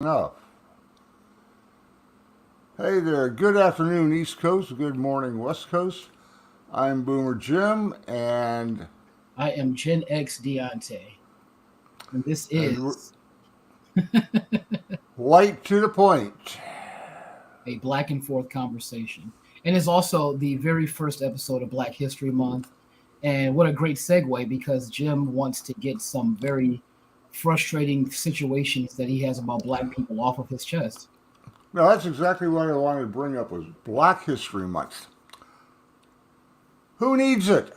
Enough. Hey there, good afternoon, East Coast, good morning, West Coast. I'm Boomer Jim, I am Gen X Deontay, and this and is right to the point. a Black and Forth conversation. And it's also the very first episode of Black History Month. And what a great segue because Jim wants to get some very frustrating situations that he has about Black people off of his chest. Now, that's exactly what I wanted to bring up was Black History Month. Who needs it?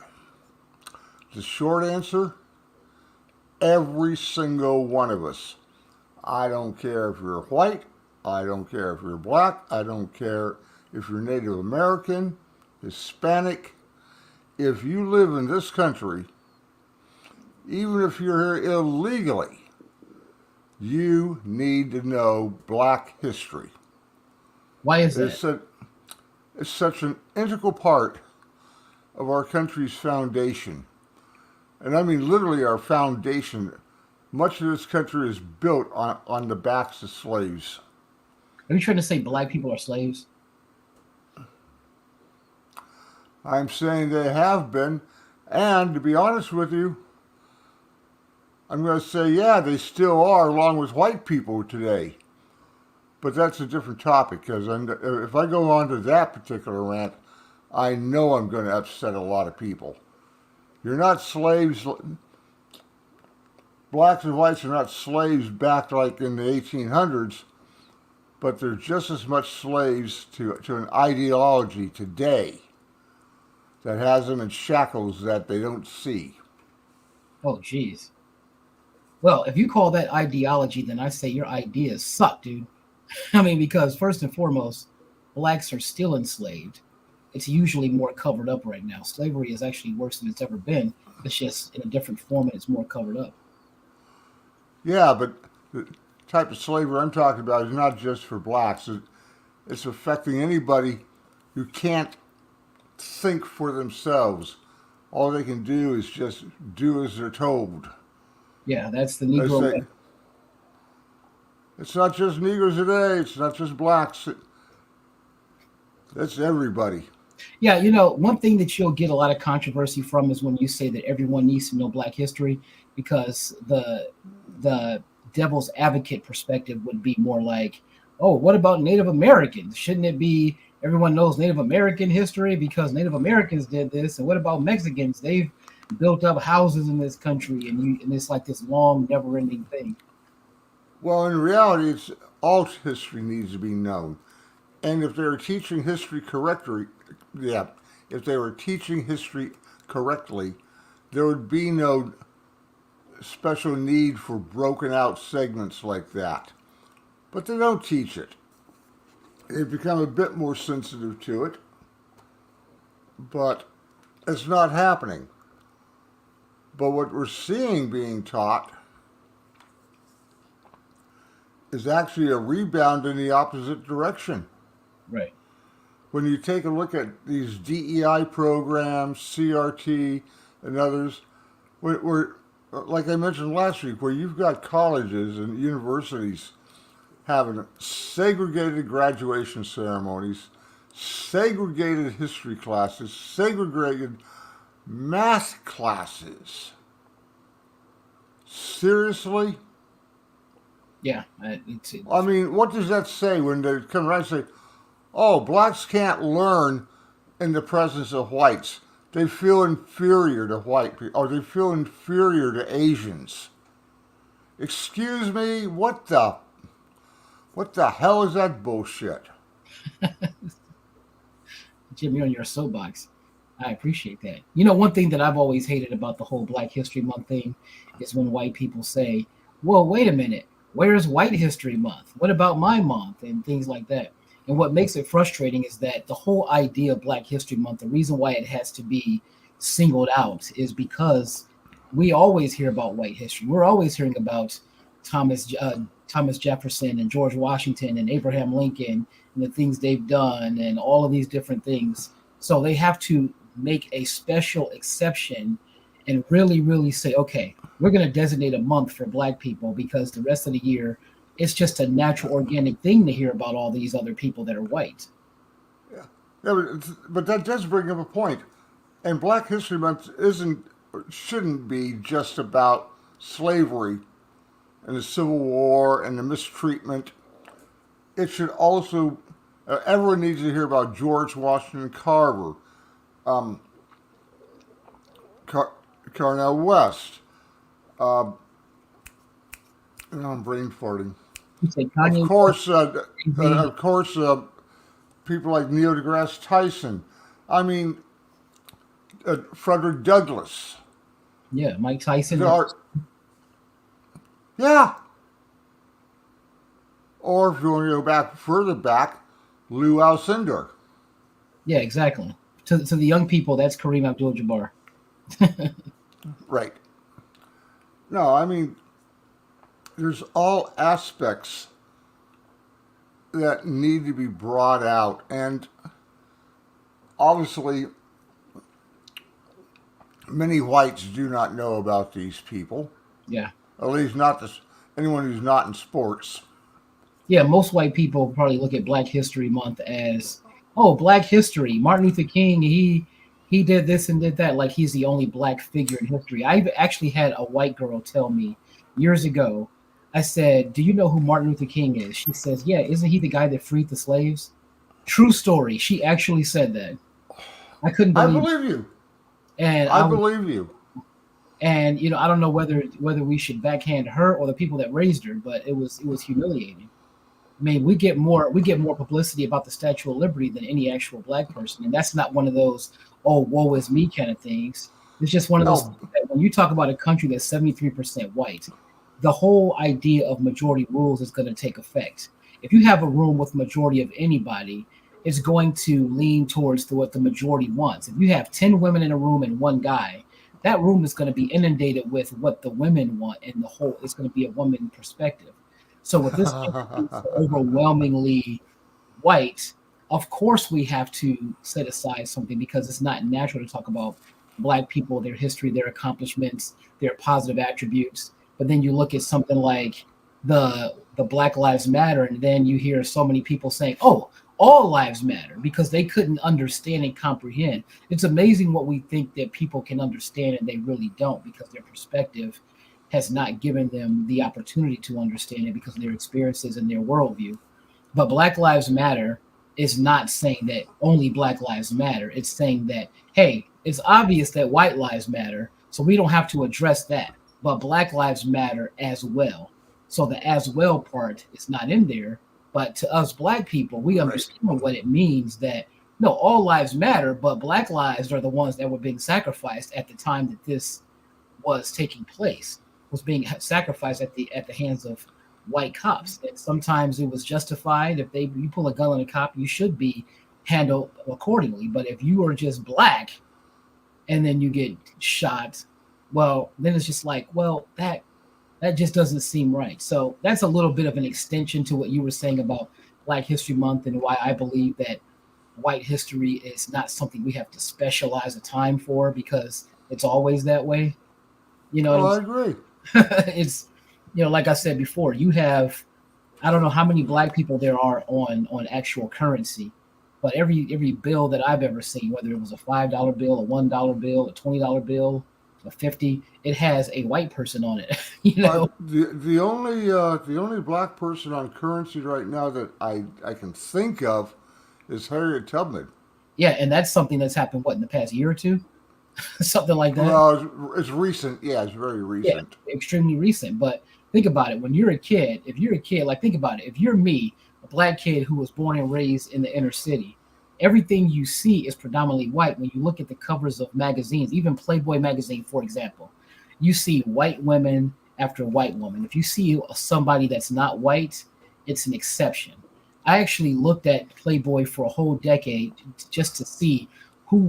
The short answer, every single one of us. I don't care if you're white, I don't care if you're black, I don't care if you're Native American, Hispanic. If you live in this country, even if you're here illegally, you need to know black history. Why is It's, that? a, it's such an integral part of our country's foundation. And I mean literally our foundation. Much of this country is built on the backs of slaves. Are you trying to say Black people are slaves? I'm saying they have been, and to be honest with you, I'm going to say, yeah, they still are, along with white people today. But that's a different topic because if I go on to that particular rant, I know I'm going to upset a lot of people. You're not slaves. Blacks and whites are not slaves back like in the 1800s, but they're just as much slaves to an ideology today that has them in shackles that they don't see. Oh, geez. Well, if you call that ideology, then I say your ideas suck, dude. I mean, because first and foremost, blacks are still enslaved. It's usually more covered up right now. Slavery is actually worse than it's ever been. It's just in a different form and it's more covered up. Yeah, but the type of slavery I'm talking about is not just for blacks. It's affecting anybody who can't think for themselves. All they can do is just do as they're told. Yeah, that's the I Negro way. say it's not just Negroes today. It's not just blacks. It's everybody. Yeah, one thing that you'll get a lot of controversy from is when you say that everyone needs to know Black history, because the devil's advocate perspective would be more like, oh, what about Native Americans? Shouldn't it be everyone knows Native American history because Native Americans did this? And what about Mexicans? They've built up houses in this country, and it's like this long, never-ending thing. Well, in reality, it's all history needs to be known. And if they were teaching history correctly, yeah, if they were teaching history correctly, there would be no special need for broken out segments like that. But they don't teach it. They've become a bit more sensitive to it, but it's not happening. But what we're seeing being taught is actually a rebound in the opposite direction. Right. When you take a look at these DEI programs, CRT, and others, where like I mentioned last week, where you've got colleges and universities having segregated graduation ceremonies, segregated history classes, segregated math classes. Seriously? Yeah, I mean, what does that say when they come around and say, oh, blacks can't learn in the presence of whites? They feel inferior to white people, or they feel inferior to Asians. Excuse me, what the hell is that bullshit? Jim, you're on your soapbox. I appreciate that. One thing that I've always hated about the whole Black History Month thing is when white people say, well, wait a minute, where's White History Month? What about my month? And things like that. And what makes it frustrating is that the whole idea of Black History Month, the reason why it has to be singled out is because we always hear about white history. We're always hearing about Thomas Thomas Jefferson and George Washington and Abraham Lincoln and the things they've done and all of these different things. So they have to make a special exception and really, really say, okay, we're going to designate a month for Black people because the rest of the year It's just a natural, organic thing to hear about all these other people that are white. Yeah, but that does bring up a point. And Black History Month shouldn't be just about slavery and the Civil War and the mistreatment. It should also everyone needs to hear about George Washington Carver, um, Carnell West. Uh, I'm brain farting. You say Of Kanye course, West, of course, people like Neil deGrasse Tyson. I mean, Frederick Douglass. yeah, Mike Tyson. There are, yeah. Or if you want to go back further back, Lou Alcindor. Yeah, exactly. To the young people, that's Kareem Abdul-Jabbar. Right. No, I mean, there's all aspects that need to be brought out. And obviously, many whites do not know about these people. Yeah. At least not anyone who's not in sports. Yeah, most white people probably look at Black History Month as, oh, Black history. Martin Luther King, he did this and did that, like he's the only black figure in history. I've actually had a white girl tell me years ago, I said, do you know who Martin Luther King is? She says, yeah, isn't he the guy that freed the slaves? True story. She actually said that. I couldn't I believe it. believe you. And I believe you. And I don't know whether we should backhand her or the people that raised her, but it was humiliating. I mean, we get more publicity about the Statue of Liberty than any actual black person, and that's not one of those oh woe is me kind of things. It's just one of those No, that when you talk about a country that's 73% white, the whole idea of majority rules is going to take effect. If you have a room with majority of anybody, it's going to lean towards what the majority wants. If you have 10 women in a room and one guy, that room is going to be inundated with what the women want, and the whole it's going to be a woman perspective. So with this overwhelmingly white, of course we have to set aside something because it's not natural to talk about black people, their history, their accomplishments, their positive attributes. But then you look at something like the Black Lives Matter, and then you hear so many people saying, "Oh, all lives matter," because they couldn't understand and comprehend. It's amazing what we think that people can understand and they really don't because their perspective has not given them the opportunity to understand it because of their experiences and their worldview. But Black Lives Matter is not saying that only Black Lives Matter. It's saying that, hey, it's obvious that white lives matter, so we don't have to address that. But Black Lives Matter as well. So the as well part is not in there. But to us black people, we right. understand what it means that no, all lives matter, but black lives are the ones that were being sacrificed at the time that this was taking place, was being sacrificed at the hands of white cops. And sometimes it was justified. If you pull a gun on a cop, you should be handled accordingly. But if you are just black and then you get shot, well, then it's just like, well, that just doesn't seem right. So that's a little bit of an extension to what you were saying about Black History Month and why I believe that white history is not something we have to specialize a time for because it's always that way. You know, Oh, I agree. it's like I said before, you have I don't know how many black people there are on actual currency, but every bill that I've ever seen, whether it was a $5 bill, a $1 bill, a $20 bill, a 50, it has a white person on it. The only black person on currency right now that I can think of is Harriet Tubman. Yeah, and that's something that's happened what in the past year or two, something like that. Well, it's recent. Yeah, it's very Yeah, recent. extremely recent. But think about it. When you're a kid, if you're a kid, like think about it. If you're me, a black kid who was born and raised in the inner city, everything you see is predominantly white. When you look at the covers of magazines, even Playboy magazine, for example, you see white women after white woman. If you see somebody that's not white, it's an exception. I actually looked at Playboy for a whole decade just to see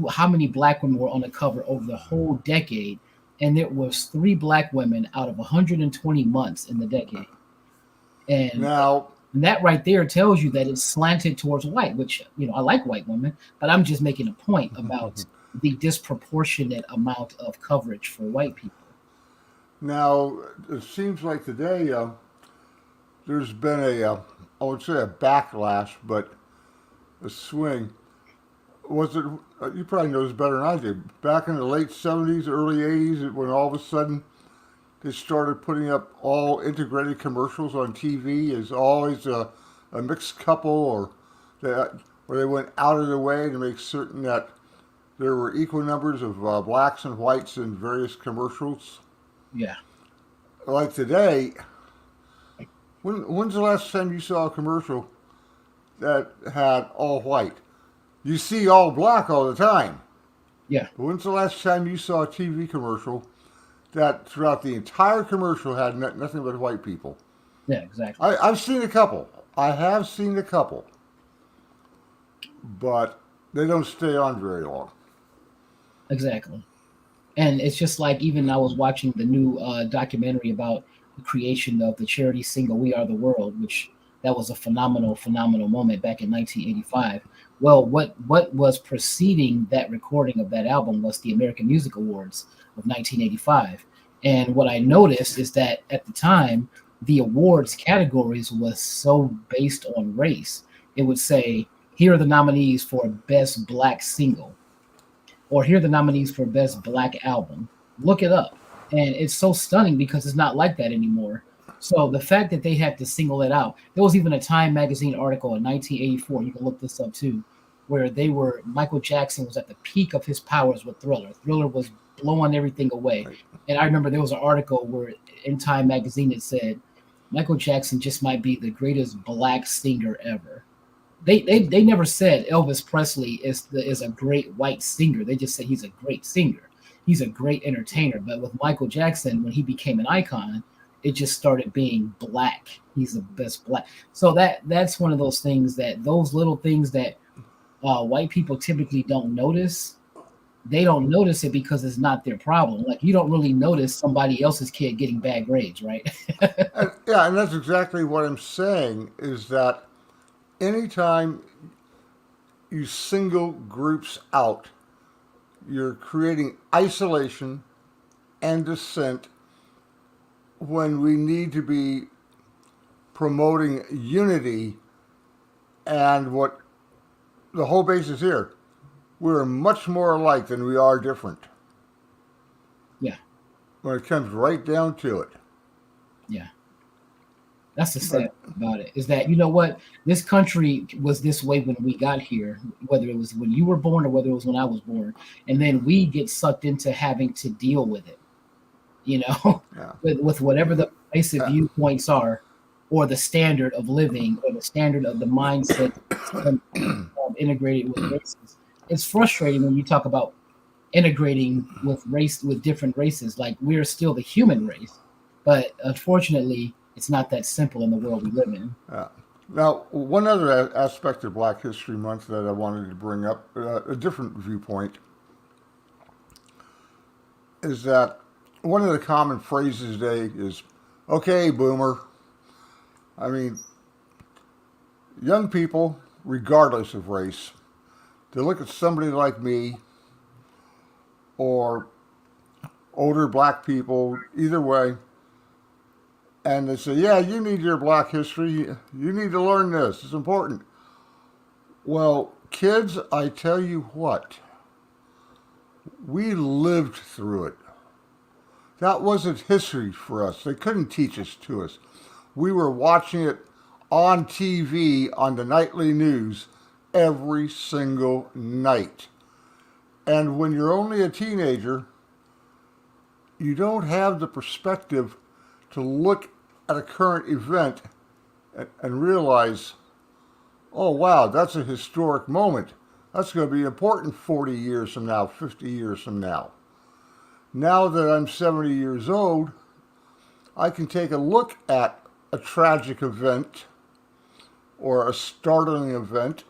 how many black women were on the cover over the whole decade, and there was 3 black women out of 120 months in the decade, and Now, that right there tells you that it's slanted towards white, which I like white women, but I'm just making a point about the disproportionate amount of coverage for white people. now it seems like today there's been I would say a backlash, but a swing. Was it? You probably know this better than I did. Back in the late '70s, early '80s, when all of a sudden they started putting up all integrated commercials on TV as always a mixed couple, or that, where they went out of their way to make certain that there were equal numbers of blacks and whites in various commercials. Yeah. Like today, when's the last time you saw a commercial that had all white? You see all black all the time. Yeah. But when's the last time you saw a TV commercial that throughout the entire commercial had nothing but white people? Yeah, exactly. I've seen a couple. I have seen a couple. But they don't stay on very long. Exactly. And it's just like, even I was watching the new documentary about the creation of the charity single "We Are the World," which that was a phenomenal moment back in 1985. Well, what was preceding that recording of that album was the American Music Awards of 1985. And what I noticed is that at the time, the awards categories was so based on race. It would say, here are the nominees for best black single, or here are the nominees for best black album. Look it up. And it's so stunning because it's not like that anymore. So the fact that they had to single it out, there was even a Time magazine article in 1984, you can look this up too, where Michael Jackson was at the peak of his powers with Thriller. Thriller was blowing everything away. Right. And I remember there was an article where in Time magazine it said, Michael Jackson just might be the greatest black singer ever. They never said Elvis Presley is a great white singer. They just said he's a great singer. He's a great entertainer. But with Michael Jackson, when he became an icon, it just started being black. He's the best black. So that's one of those things, that those little things that white people typically don't notice. They don't notice it because it's not their problem. Like, you don't really notice somebody else's kid getting bad grades, right? And that's exactly what I'm saying, is that anytime you single groups out, you're creating isolation and dissent when we need to be promoting unity. And what the whole basis here, we're much more alike than we are different Yeah, when it comes right down to it. yeah. That's the sad thing about it, is that, you know what, this country was this way when we got here, whether it was when you were born or whether it was when I was born, and then we get sucked into having to deal with it, Yeah. with whatever the basic viewpoints are, or the standard of living, or the standard of the mindset integrated with races. It's frustrating when you talk about integrating with different races. Like, we're still the human race, but unfortunately, it's not that simple in the world we live in. Now, one other aspect of Black History Month that I wanted to bring up, a different viewpoint, is that one of the common phrases today is, okay, boomer. I mean, young people, regardless of race, they look at somebody like me or older black people, either way, and they say, yeah, you need your black history. You need to learn this. It's important. Well, kids, I tell you what, we lived through it. That wasn't history for us. They couldn't teach it to us. We were watching it on TV, on the nightly news, every single night. And when you're only a teenager, you don't have the perspective to look at a current event and realize, oh, wow, that's a historic moment. That's going to be important 40 years from now, 50 years from now. Now that I'm 70 years old, I can take a look at a tragic event or a startling event.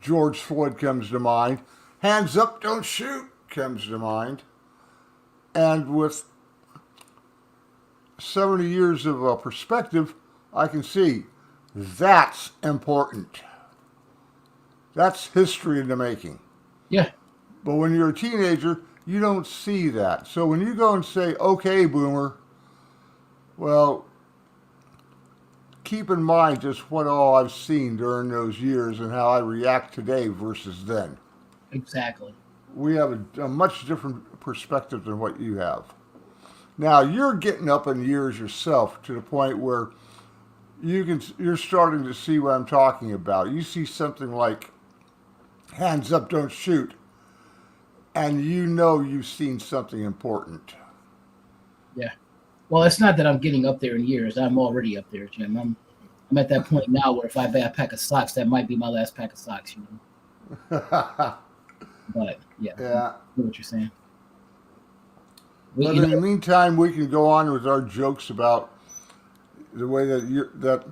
George Floyd comes to mind. Hands up, don't shoot comes to mind. And with 70 years of perspective, I can see that's important. That's history in the making. Yeah. But when you're a teenager, you don't see that. So when you go and say, okay, boomer, well, keep in mind just what all I've seen during those years and how I react today versus then. Exactly. We have a much different perspective than what you have. Now you're getting up in years yourself to the point where you're starting to see what I'm talking about. You see something like hands up, don't shoot, and you know you've seen something important. Yeah. Well, it's not that I'm getting up there in years. I'm already up there, Jim. I'm at that point now where if I buy a pack of socks, that might be my last pack of socks, you know. But yeah, I know what you're saying. But in the meantime, we can go on with our jokes about the way that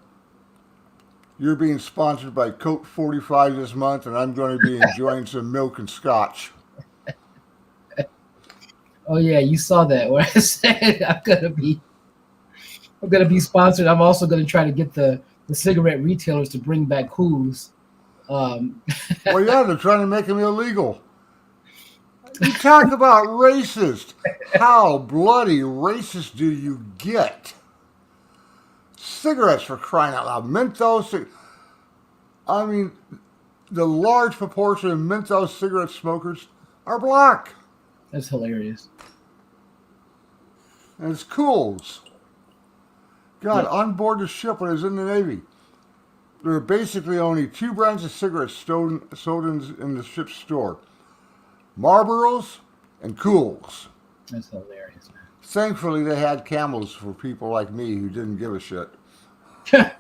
you're being sponsored by Coke 45 this month, and I'm going to be enjoying some milk and scotch. Oh yeah, you saw that where I said I'm gonna be sponsored. I'm also gonna try to get the cigarette retailers to bring back Who's. Well, yeah, they're trying to make them illegal. You talk about racist. How bloody racist do you get? Cigarettes, for crying out loud. Menthol. I mean, the large proportion of menthol cigarette smokers are black. That's hilarious. And it's Cools. God, on board the ship when I was in the Navy, there were basically only two brands of cigarettes sold in the ship's store. Marlboros and Cools. That's hilarious, man. Thankfully, they had Camels for people like me who didn't give a shit. And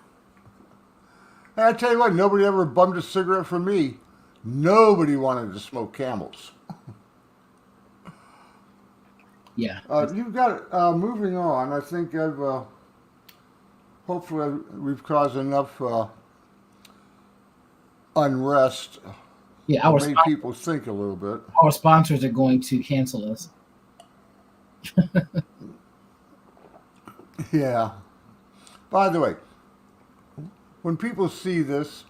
I tell you what, nobody ever bummed a cigarette from me. Nobody wanted to smoke Camels. Yeah. You've got it. Moving on, I think hopefully we've caused enough unrest. Yeah, our made people think a little bit. Our sponsors are going to cancel us. Yeah. By the way, when people see this,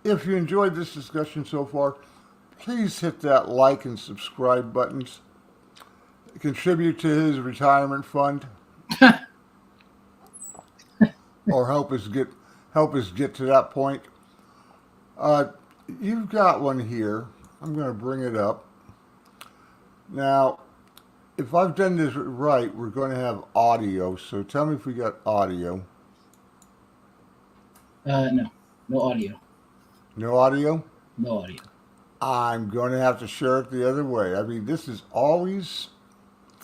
if you enjoyed this discussion so far, please hit that like and subscribe buttons. Contribute to his retirement fund, or help us get to that point. You've got one here. I'm going to bring it up. Now, if I've done this right, we're going to have audio. So tell me if we got audio. No audio. No audio? No audio. I'm going to have to share it the other way. I mean, this is always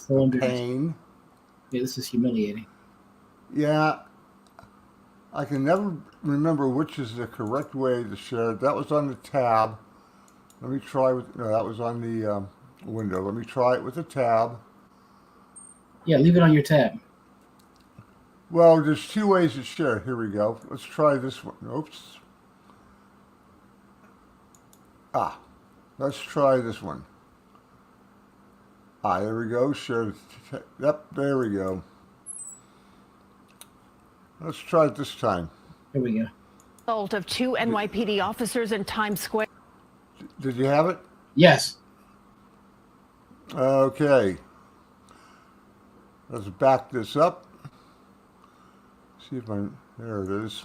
a pain. Yeah, this is humiliating. Yeah. I can never remember which is the correct way to share it. That was on the tab. Let me try no, that was on the window. Let me try it with the tab. Yeah, leave it on your tab. Well, there's two ways to share it. Here we go. Let's try this one. Oops. Let's try this one. There we go. Share. Yep, there we go. Let's try it this time. Here we go. Assault of two NYPD officers in Times Square. Did you have it? Yes. Okay. Let's back this up. See if there it is.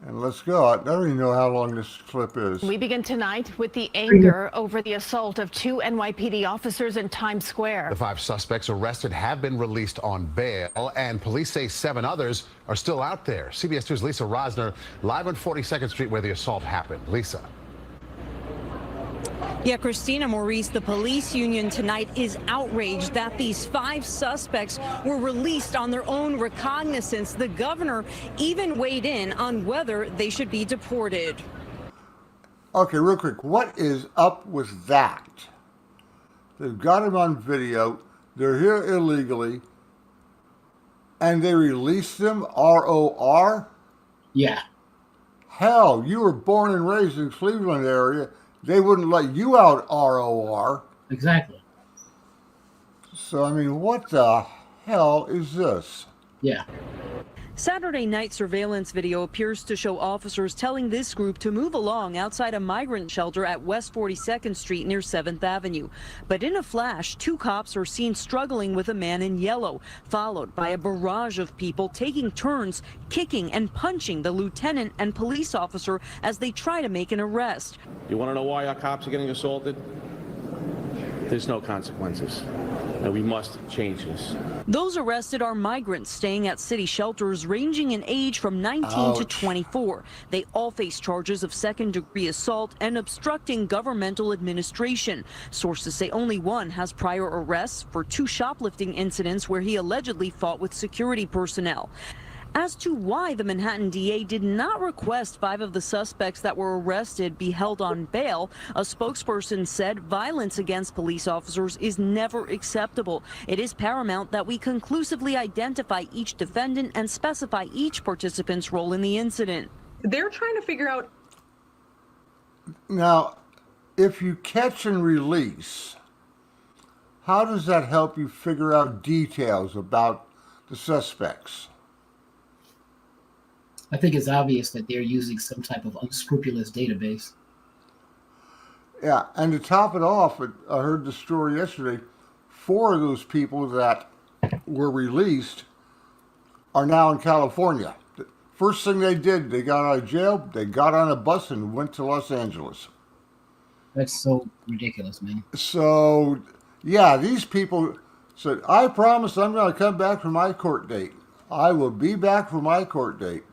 And let's go. I don't even know how long this clip is. We begin tonight with the anger over the assault of two NYPD officers in Times Square. The 5 suspects arrested have been released on bail, and police say 7 others are still out there. CBS 2's Lisa Rosner live on 42nd Street where the assault happened. Lisa. Yeah, Christina, Maurice, the police union tonight is outraged that these 5 suspects were released on their own recognizance. The governor even weighed in on whether they should be deported. Okay, real quick. What is up with that? They've got them on video. They're here illegally. And they released them, ROR? Yeah. Hell, you were born and raised in Cleveland area. They wouldn't let you out ROR. Exactly. So, I mean, what the hell is this? Yeah. Saturday night surveillance video appears to show officers telling this group to move along outside a migrant shelter at West 42nd Street near 7th Avenue. But in a flash, 2 cops are seen struggling with a man in yellow, followed by a barrage of people taking turns kicking and punching the lieutenant and police officer as they try to make an arrest. You want to know why our cops are getting assaulted? There's no consequences. And we must change this. Those arrested are migrants staying at city shelters ranging in age from 19 to 24. They all face charges of second-degree assault and obstructing governmental administration. Sources say only one has prior arrests for 2 shoplifting incidents where he allegedly fought with security personnel. As to why the Manhattan DA did not request 5 of the suspects that were arrested be held on bail, a spokesperson said violence against police officers is never acceptable. It is paramount that we conclusively identify each defendant and specify each participant's role in the incident. They're trying to figure out. Now, if you catch and release, how does that help you figure out details about the suspects? I think it's obvious that they're using some type of unscrupulous database. Yeah, and to top it off, I heard the story yesterday. 4 of those people that were released are now in California. The first thing they did, they got out of jail, they got on a bus and went to Los Angeles. That's so ridiculous, man. So, yeah, these people said, I promise I'm going to come back for my court date. I will be back for my court date.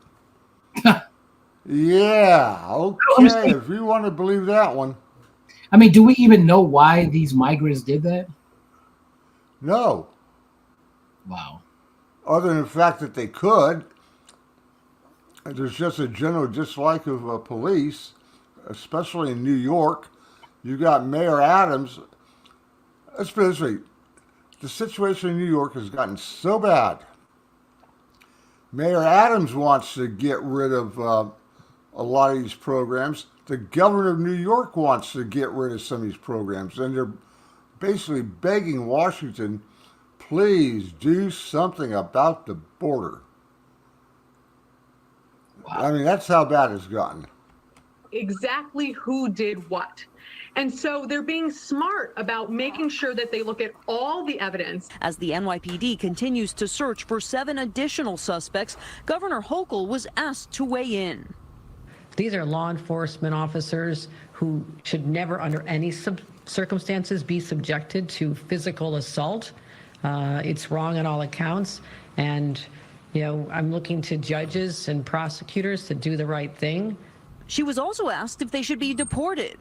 Yeah, okay, if you want to believe that one. I mean, do we even know why these migrants did that? No. Wow. Other than the fact that they could. There's just a general dislike of police, especially in New York. You got Mayor Adams. Let's put it this way. The situation in New York has gotten so bad. Mayor Adams wants to get rid of a lot of these programs. The governor of New York wants to get rid of some of these programs. And they're basically begging Washington, please do something about the border. Wow. I mean, that's how bad it's gotten. Exactly who did what. And so they're being smart about making sure that they look at all the evidence. As the NYPD continues to search for 7 additional suspects, Governor Hochul was asked to weigh in. These are law enforcement officers who should never, under any circumstances, be subjected to physical assault. It's wrong on all accounts. And, you know, I'm looking to judges and prosecutors to do the right thing. She was also asked if they should be deported.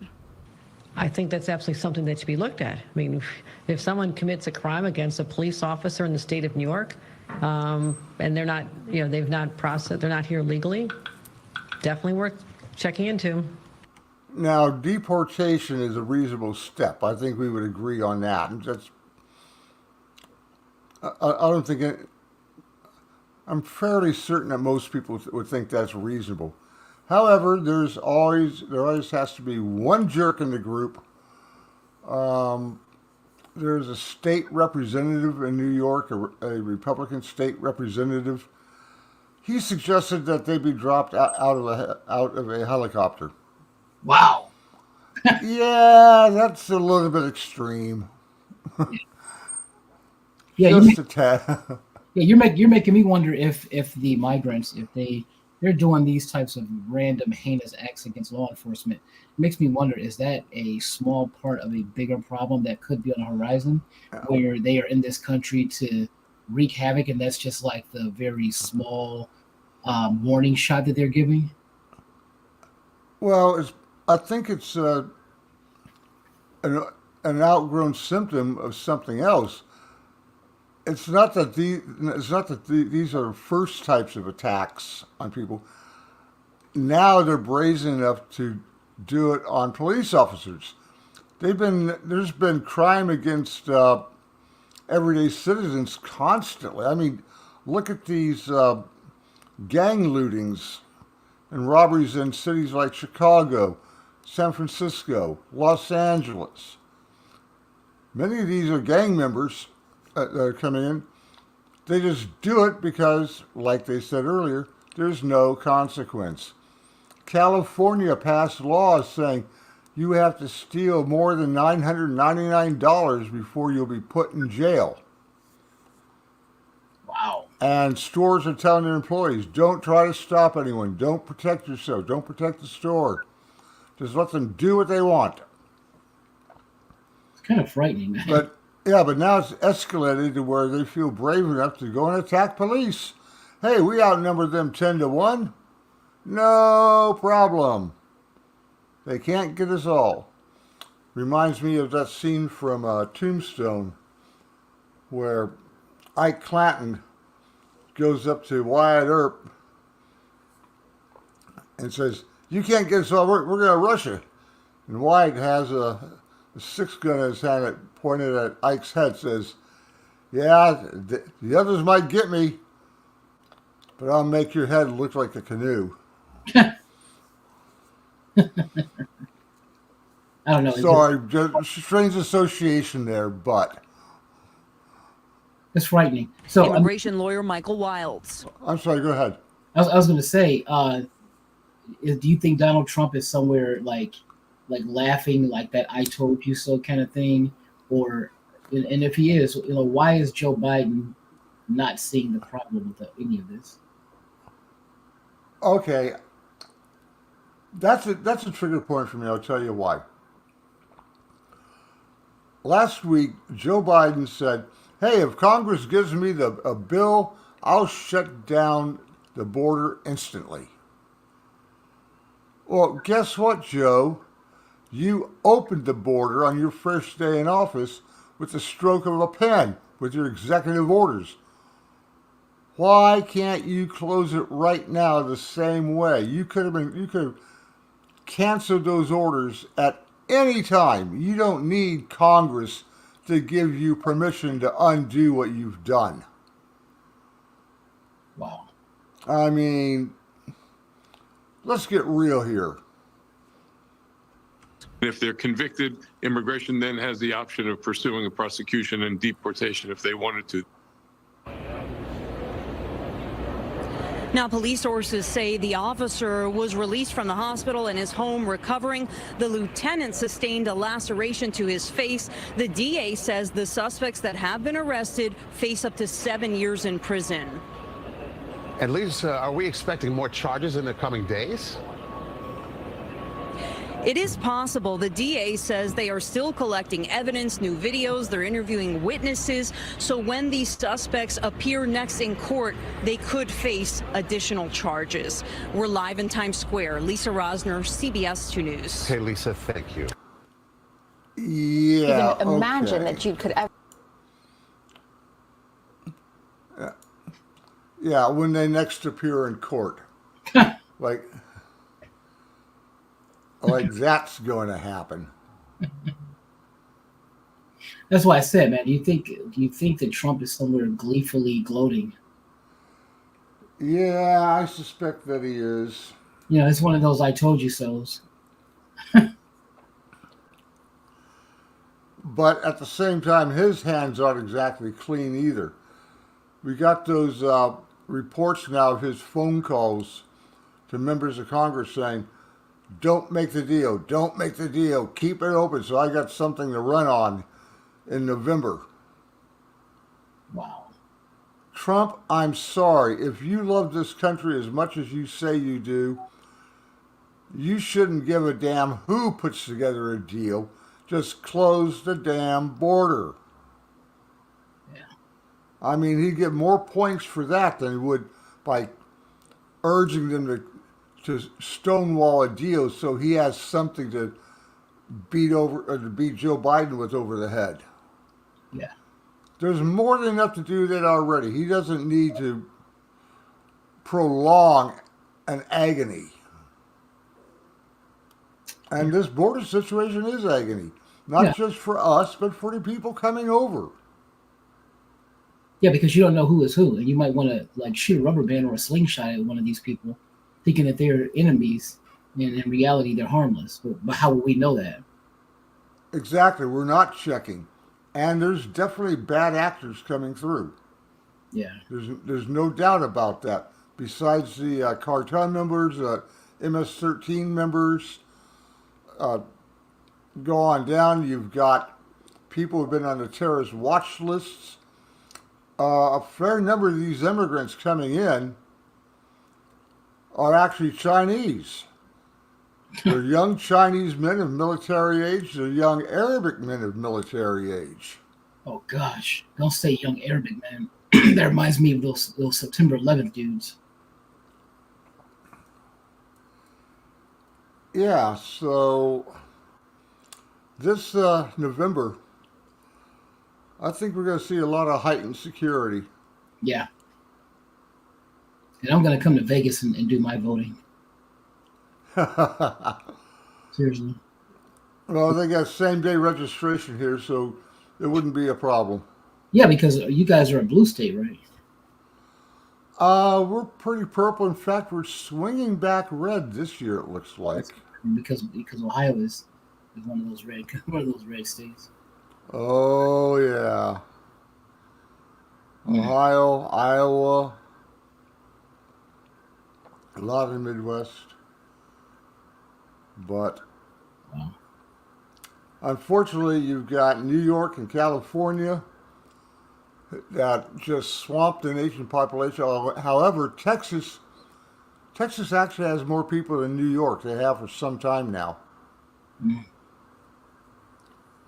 I think that's absolutely something that should be looked at. I mean, if someone commits a crime against a police officer in the state of New York, and they're not, you know, they've not processed, they're not here legally, definitely worth checking into. Now, deportation is a reasonable step. I think we would agree on that. And that's, I don't think I'm fairly certain that most people would think that's reasonable. However, there always has to be one jerk in the group. There's a state representative in New York, a Republican state representative. He suggested that they be dropped out of a helicopter. Wow. Yeah, that's a little bit extreme. Yeah, Just a tad. you're making me wonder if the migrants, if they're doing these types of random heinous acts against law enforcement, it makes me wonder, is that a small part of a bigger problem that could be on the horizon, where they are in this country to wreak havoc, and that's just like the very small warning shot that they're giving? Well, I think it's an outgrown symptom of something else. It's not that these are first types of attacks on people. Now they're brazen enough to do it on police officers. There's been crime against everyday citizens constantly. I mean, look at these gang lootings and robberies in cities like Chicago, San Francisco, Los Angeles. Many of these are gang members that are coming in, They just do it because, like they said earlier, there's no consequence. California passed laws saying you have to steal more than $999 before you'll be put in jail. Wow. And stores are telling their employees, don't try to stop anyone. Don't protect yourself. Don't protect the store. Just let them do what they want. It's kind of frightening, man. But now it's escalated to where they feel brave enough to go and attack police. Hey, we outnumbered them 10-1. No problem. They can't get us all. Reminds me of that scene from Tombstone where Ike Clanton goes up to Wyatt Earp and says, you can't get us all, we're going to rush you. And Wyatt has a 6-gun in his hand that pointed at Ike's head, says, yeah, the others might get me, but I'll make your head look like a canoe. I don't know. Sorry, strange association there, but It's frightening. So Immigration lawyer Michael Wilds. I'm sorry, go ahead. I was going to say, do you think Donald Trump is somewhere like laughing like that "I told you so" kind of thing, and if he is, why is Joe Biden not seeing the problem with any of this? Okay, that's a trigger point for me. I'll tell you why. Last week, Joe Biden said, hey, if Congress gives me a bill, I'll shut down the border instantly. Well, guess what, Joe? You opened the border on your first day in office with the stroke of a pen with your executive orders. Why can't you close it right now the same way? You could have canceled those orders at any time. You don't need Congress to give you permission to undo what you've done. Wow. I mean, let's get real here. If they're convicted, immigration then has the option of pursuing a prosecution and deportation if they wanted to. Now, police sources say the officer was released from the hospital in his home recovering. The lieutenant sustained a laceration to his face. The DA says the suspects that have been arrested face up to 7 years in prison. And Lisa, are we expecting more charges in the coming days? It is possible. The DA says they are still collecting evidence, new videos, they're interviewing witnesses. So when these suspects appear next in court, they could face additional charges. We're live in Times Square. Lisa Rosner, CBS 2 News. Okay, Lisa, thank you. Yeah. Even imagine okay. that you could ever. Yeah, when they next appear in court. like that's going to happen. That's why I said, man, do you think that Trump is somewhere gleefully gloating? Yeah, I suspect that he is. It's one of those "I told you so"s. But at the same time, his hands aren't exactly clean either. We got those reports now of his phone calls to members of Congress saying, don't make the deal, don't make the deal, keep it open so I got something to run on in November. Wow. Trump, I'm sorry. If you love this country as much as you say you do, you shouldn't give a damn who puts together a deal. Just close the damn border. Yeah. I mean, he'd get more points for that than he would by urging them to stonewall a deal so he has something to beat Joe Biden with over the head. Yeah. There's more than enough to do that already. He doesn't need to prolong an agony. And this border situation is agony. Not just for us, but for the people coming over. Yeah, because you don't know who is who. And you might want to shoot a rubber band or a slingshot at one of these people, thinking that they're enemies. And in reality, they're harmless. But how will we know that? Exactly. We're not checking. And there's definitely bad actors coming through. Yeah. There's no doubt about that. Besides the cartel members, MS-13 members, go on down. You've got people who've been on the terrorist watch lists. A fair number of these immigrants coming in are actually Chinese. They're young Chinese men of military age. They're young Arabic men of military age. Oh gosh, don't say young Arabic man. That reminds me of those September 11th dudes. Yeah, so this November, I think we're going to see a lot of heightened security. Yeah. And I'm going to come to Vegas and do my voting. Seriously. Well, they got same day registration here, so it wouldn't be a problem. Yeah, because you guys are a blue state, right? We're pretty purple. In fact, we're swinging back red this year. It looks like Because Ohio is one of those red states. Oh yeah, Ohio, Iowa, a lot of the Midwest, but unfortunately, you've got New York and California that just swamped the nation population. However, Texas actually has more people than New York. They have for some time now.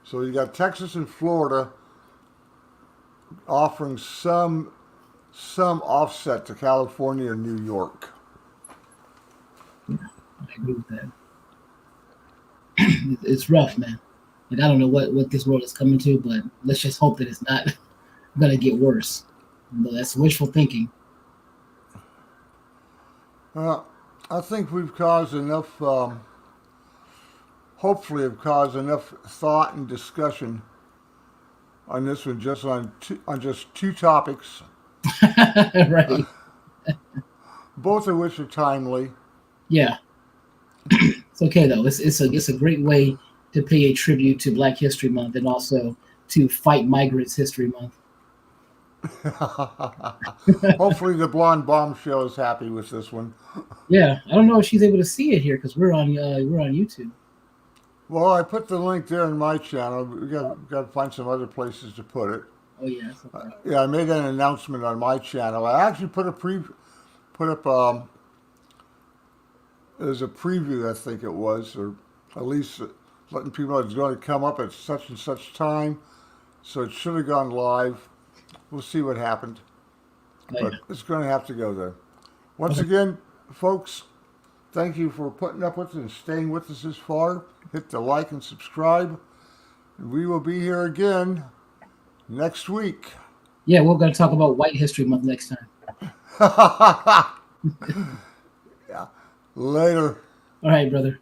So you got Texas and Florida offering some offset to California and New York. I agree with that. It's rough, man. Like, I don't know what this world is coming to, but let's just hope that it's not going to get worse. But that's wishful thinking. I think we've caused enough, hopefully have caused enough thought and discussion on this one, just on two topics. Right. Both of which are timely. Yeah. It's okay though. It's a great way to pay a tribute to Black History Month and also to Fight Migrants History Month. Hopefully the blonde bombshell is happy with this one. Yeah, I don't know if she's able to see it here because we're on YouTube. Well, I put the link there in my channel. We got to find some other places to put it. Oh yeah. Okay. Yeah, I made an announcement on my channel. I actually put up there's a preview, I think it was, or at least letting people know it's going to come up at such and such time. So it should have gone live. We'll see what happened. But it's going to have to go there. Once again, folks, thank you for putting up with us and staying with us this far. Hit the like and subscribe. And we will be here again next week. Yeah, we're going to talk about White History Month next time. Yeah. Later. All right, brother.